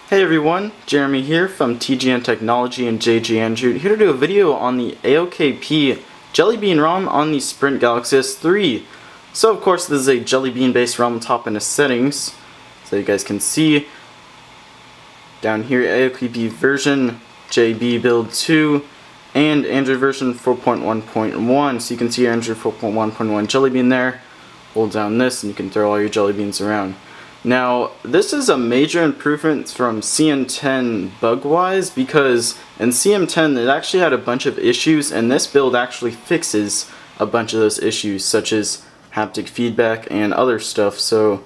Hey everyone, Jeremy here from TGN Technology and JG Andrew, here to do a video on the AOKP Jelly Bean ROM on the Sprint Galaxy S3. So of course this is a Jelly Bean based ROM top in the settings, so you guys can see down here AOKP version JB build 2 and Android version 4.1.1. So you can see Android 4.1.1 Jelly Bean there. Hold down this and you can throw all your jelly beans around. Now, this is a major improvement from CM10 bug-wise, because in CM10 it actually had a bunch of issues, and this build actually fixes a bunch of those issues, such as haptic feedback and other stuff. So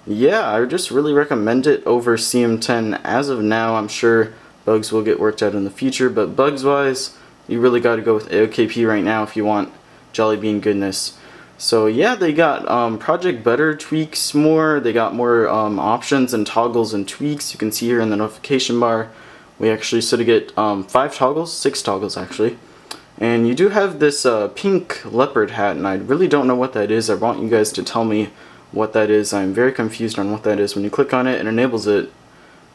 yeah, I just really recommend it over CM10 as of now. I'm sure bugs will get worked out in the future, but bugs-wise, you really got to go with AOKP right now if you want Jelly Bean goodness. So yeah, they got Project Butter tweaks more, they got more options and toggles and tweaks. You can see here in the notification bar, we actually sort of get 6 toggles actually. And you do have this pink leopard hat, and I really don't know what that is. I want you guys to tell me what that is. I'm very confused on what that is. When you click on it, it enables it,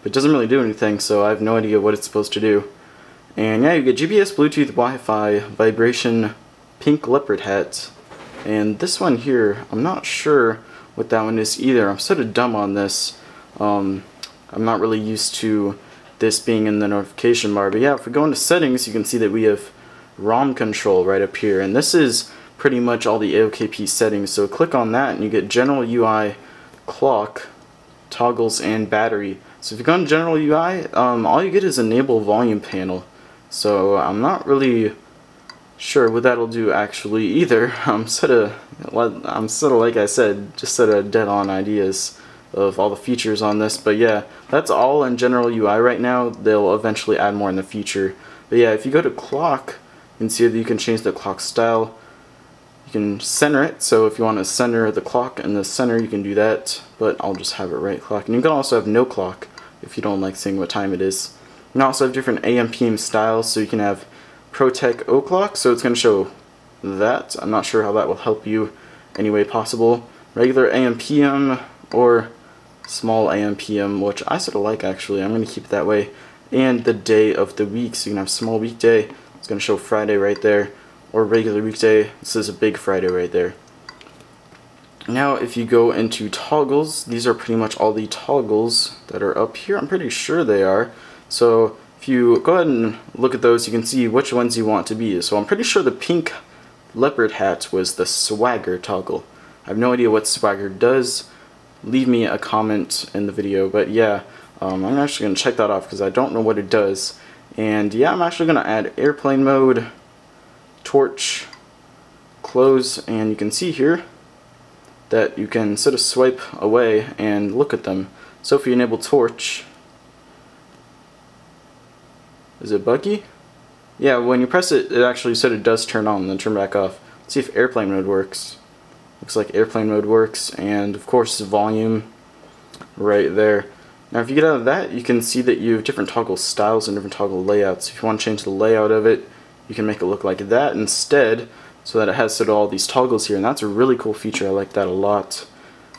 but it doesn't really do anything, so I have no idea what it's supposed to do. And yeah, you get GPS, Bluetooth, Wi-Fi, vibration, pink leopard hat. And this one here, I'm not sure what that one is either. I'm sort of dumb on this. I'm not really used to this being in the notification bar. But yeah, if we go into settings, you can see that we have ROM control right up here. And this is pretty much all the AOKP settings. So click on that and you get general UI, clock, toggles, and battery. So if you go in general UI, all you get is enable volume panel. So I'm not really sure what that'll do actually either. I'm sort of like I said, just sort of dead on ideas of all the features on this. But yeah, that's all in general UI right now. They'll eventually add more in the future. But yeah, if you go to clock, you can see that you can change the clock style. You can center it, so if you want to center the clock in the center, you can do that, but I'll just have it right clock. And you can also have no clock if you don't like seeing what time it is. You can also have different AM PM styles, so you can have ProTech O-Clock, so it's going to show that. I'm not sure how that will help you any way possible. Regular AM PM or small AM PM, which I sort of like actually. I'm going to keep it that way. And the day of the week, so you can have small weekday. It's going to show Friday right there, or regular weekday. This is a big Friday right there. Now if you go into toggles, these are pretty much all the toggles that are up here. I'm pretty sure they are. So if you go ahead and look at those, you can see which ones you want to be. So I'm pretty sure the pink leopard hat was the swagger toggle. I have no idea what swagger does. Leave me a comment in the video. But yeah, I'm actually going to check that off because I don't know what it does. And yeah, I'm actually going to add airplane mode, torch, close, and you can see here that you can sort of swipe away and look at them. So if you enable torch, is it buggy? Yeah, when you press it, it actually sort of does turn on and then turn back off. Let's see if airplane mode works. Looks like airplane mode works, and of course volume right there. Now if you get out of that, you can see that you have different toggle styles and different toggle layouts. If you want to change the layout of it, you can make it look like that instead, so that it has sort of all these toggles here, and that's a really cool feature. I like that a lot.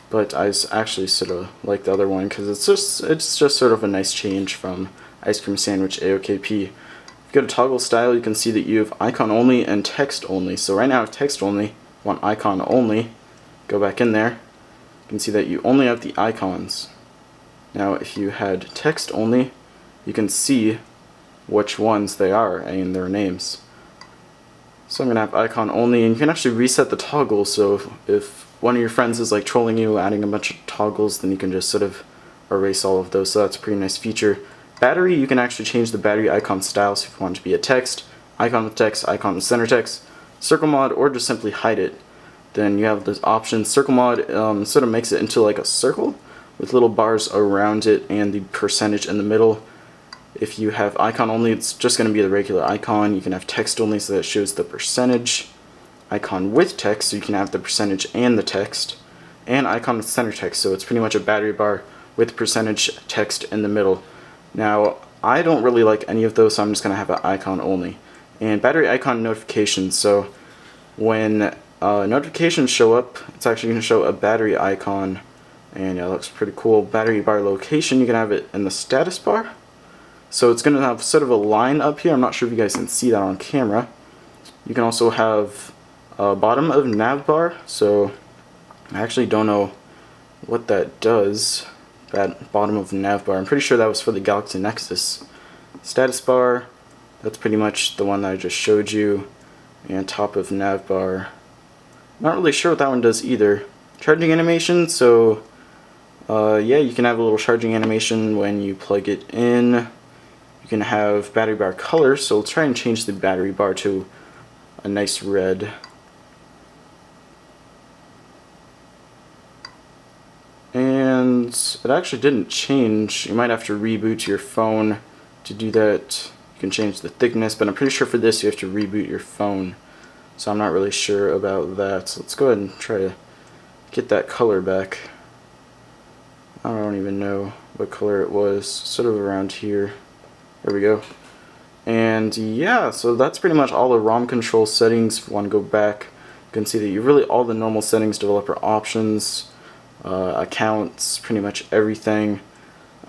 But I actually sort of like the other one because it's just sort of a nice change from Ice Cream Sandwich AOKP. If you go to toggle style, you can see that you have icon only and text only. So right now I have text only, want icon only. Go back in there, you can see that you only have the icons. Now if you had text only, you can see which ones they are and their names. So I'm going to have icon only, and you can actually reset the toggle, so if one of your friends is like trolling you, adding a bunch of toggles, then you can just sort of erase all of those, so that's a pretty nice feature. Battery, you can actually change the battery icon style, so if you want it to be a text, icon with text, icon with center text, circle mod, or just simply hide it. Then you have this option. Circle mod sort of makes it into like a circle with little bars around it and the percentage in the middle. If you have icon only, it's just going to be the regular icon. You can have text only, so that it shows the percentage. Icon with text, so you can have the percentage and the text. And icon with center text, so it's pretty much a battery bar with percentage text in the middle. Now, I don't really like any of those, so I'm just going to have an icon only. And battery icon notifications, so when notifications show up, it's actually going to show a battery icon And yeah, it looks pretty cool. Battery bar location, you can have it in the status bar. So it's going to have sort of a line up here. I'm not sure if you guys can see that on camera. You can also have a bottom of nav bar. So I actually don't know what that does. That bottom of nav bar. I'm pretty sure that was for the Galaxy Nexus. Status bar, that's pretty much the one that I just showed you. And top of nav bar. Not really sure what that one does either. Charging animation, so yeah, you can have a little charging animation when you plug it in. You can have battery bar color, so let's try and change the battery bar to a nice red. And it actually didn't change. You might have to reboot your phone to do that. You can change the thickness, but I'm pretty sure for this you have to reboot your phone. So I'm not really sure about that. So let's go ahead and try to get that color back. I don't even know what color it was. Sort of around here. There we go. And yeah, so that's pretty much all the ROM control settings. If you want to go back, you can see that you really all the normal settings, developer options, accounts, pretty much everything.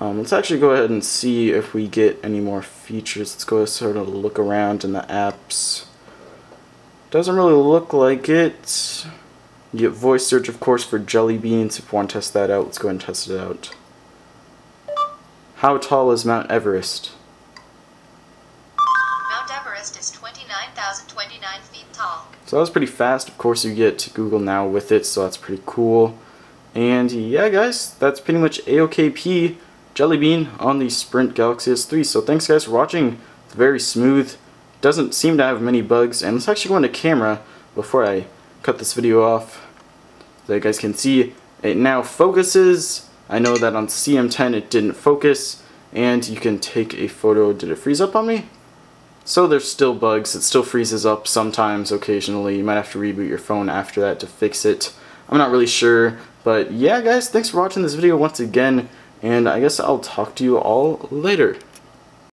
Let's actually go ahead and see if we get any more features. Let's go sort of look around in the apps. Doesn't really look like it. You get voice search, of course, for Jelly Beans. If you want to test that out, let's go ahead and test it out. How tall is Mount Everest? Mount Everest is 29,029 feet tall. So that was pretty fast. Of course, you get Google Now with it, so that's pretty cool. And yeah, guys, that's pretty much AOKP Jelly Bean on the Sprint Galaxy S3. So thanks, guys, for watching. It's very smooth. Doesn't seem to have many bugs. And let's actually go into camera before I cut this video off. So you guys can see it now focuses. I know that on CM10 it didn't focus. And you can take a photo. Did it freeze up on me? So there's still bugs. It still freezes up sometimes, occasionally. You might have to reboot your phone after that to fix it. I'm not really sure. But yeah, guys, thanks for watching this video once again. And I guess I'll talk to you all later.